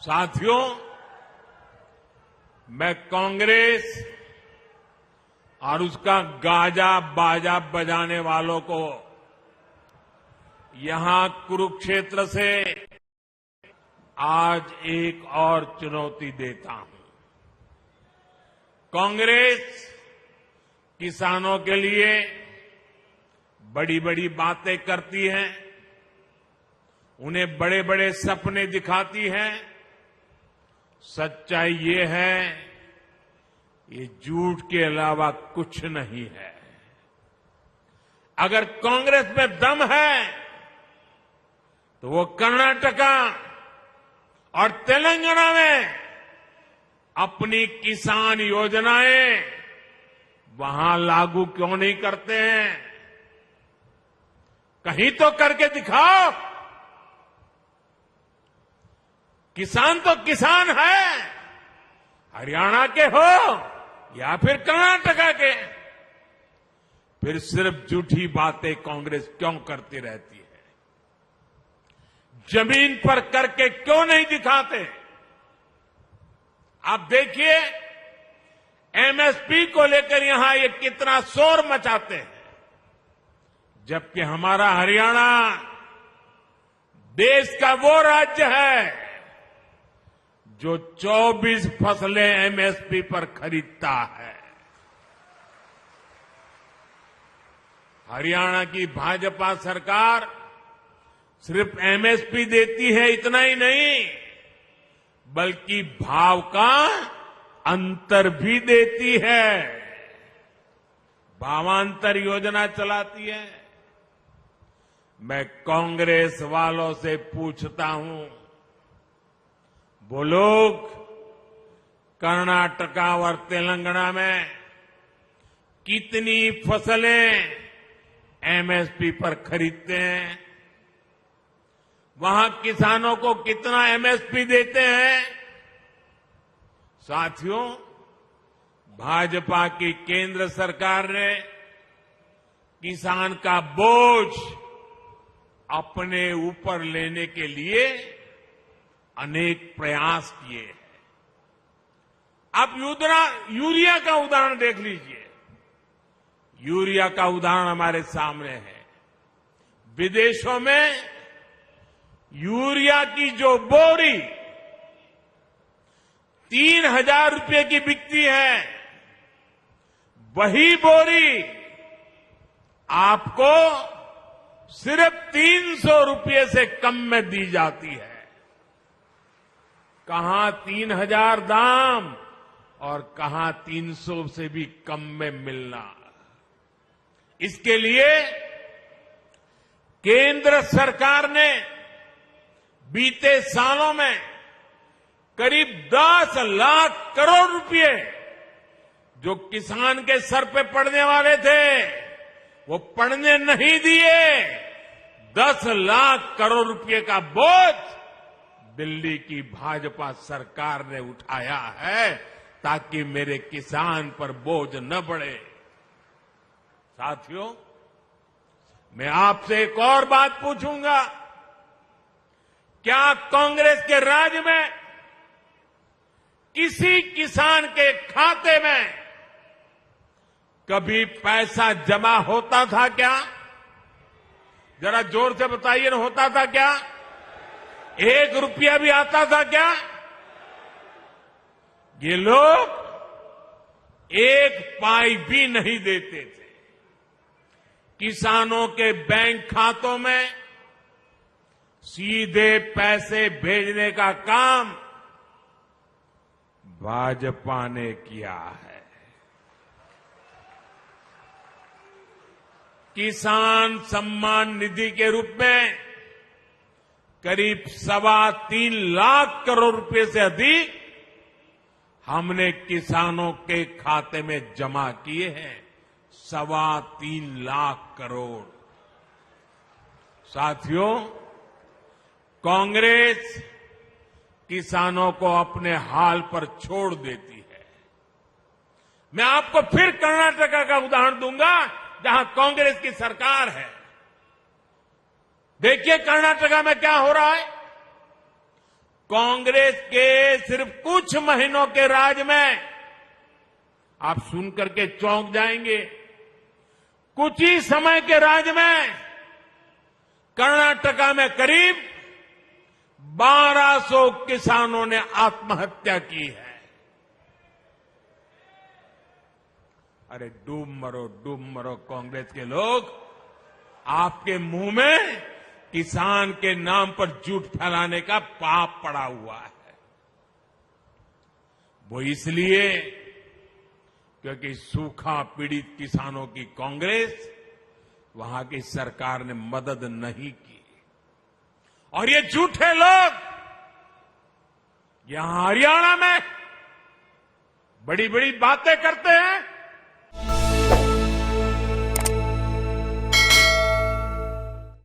साथियों, मैं कांग्रेस और उसका गाजा बाजा बजाने वालों को यहां कुरुक्षेत्र से आज एक और चुनौती देता हूं। कांग्रेस किसानों के लिए बड़ी बड़ी बातें करती है, उन्हें बड़े बड़े सपने दिखाती है। सच्चाई ये है, ये झूठ के अलावा कुछ नहीं है। अगर कांग्रेस में दम है तो वो कर्नाटका और तेलंगाना में अपनी किसान योजनाएं वहां लागू क्यों नहीं करते हैं? कहीं तो करके दिखाओ। किसान तो किसान है, हरियाणा के हो या फिर कर्नाटका के। फिर सिर्फ झूठी बातें कांग्रेस क्यों करती रहती है? जमीन पर करके क्यों नहीं दिखाते? आप देखिए, एमएसपी को लेकर यहां ये कितना शोर मचाते हैं, जबकि हमारा हरियाणा देश का वो राज्य है जो 24 फसलें एमएसपी पर खरीदता है। हरियाणा की भाजपा सरकार सिर्फ एमएसपी देती है, इतना ही नहीं, बल्कि भाव का अंतर भी देती है। भावांतर योजना चलाती है। मैं कांग्रेस वालों से पूछता हूं, वो लोग कर्नाटका और तेलंगाना में कितनी फसलें एमएसपी पर खरीदते हैं? वहां किसानों को कितना एमएसपी देते हैं? साथियों, भाजपा की केंद्र सरकार ने किसान का बोझ अपने ऊपर लेने के लिए अनेक प्रयास किए हैं। आप यूरिया का उदाहरण देख लीजिए। यूरिया का उदाहरण हमारे सामने है। विदेशों में यूरिया की जो बोरी 3,000 रुपए की बिकती है, वही बोरी आपको सिर्फ 300 रुपए से कम में दी जाती है। कहां 3,000 दाम और कहां 300 से भी कम में मिलना। इसके लिए केंद्र सरकार ने बीते सालों में करीब 10 लाख करोड़ रुपए जो किसान के सर पे पड़ने वाले थे, वो पड़ने नहीं दिए। 10 लाख करोड़ रुपए का बोझ दिल्ली की भाजपा सरकार ने उठाया है, ताकि मेरे किसान पर बोझ न बढ़े। साथियों, मैं आपसे एक और बात पूछूंगा, क्या कांग्रेस के राज में किसी किसान के खाते में कभी पैसा जमा होता था क्या? जरा जोर से बताइए ना, होता था क्या? 1 रुपया भी आता था क्या? ये लोग 1 पाई भी नहीं देते थे। किसानों के बैंक खातों में सीधे पैसे भेजने का काम भाजपा ने किया है। किसान सम्मान निधि के रूप में करीब 3.25 लाख करोड़ रुपए से अधिक हमने किसानों के खाते में जमा किए हैं। 3.25 लाख करोड़। साथियों, कांग्रेस किसानों को अपने हाल पर छोड़ देती है। मैं आपको फिर कर्नाटका का उदाहरण दूंगा, जहां कांग्रेस की सरकार है। देखिए कर्नाटका में क्या हो रहा है। कांग्रेस के सिर्फ कुछ महीनों के राज में आप सुन करके चौंक जाएंगे। कुछ ही समय के राज में कर्नाटका में करीब 1200 किसानों ने आत्महत्या की है। अरे डूब मरो कांग्रेस के लोग, आपके मुंह में किसान के नाम पर झूठ फैलाने का पाप पड़ा हुआ है। वो इसलिए क्योंकि सूखा पीड़ित किसानों की कांग्रेस, वहां की सरकार ने मदद नहीं की। और ये झूठे लोग यहां हरियाणा में बड़ी बड़ी बातें करते हैं,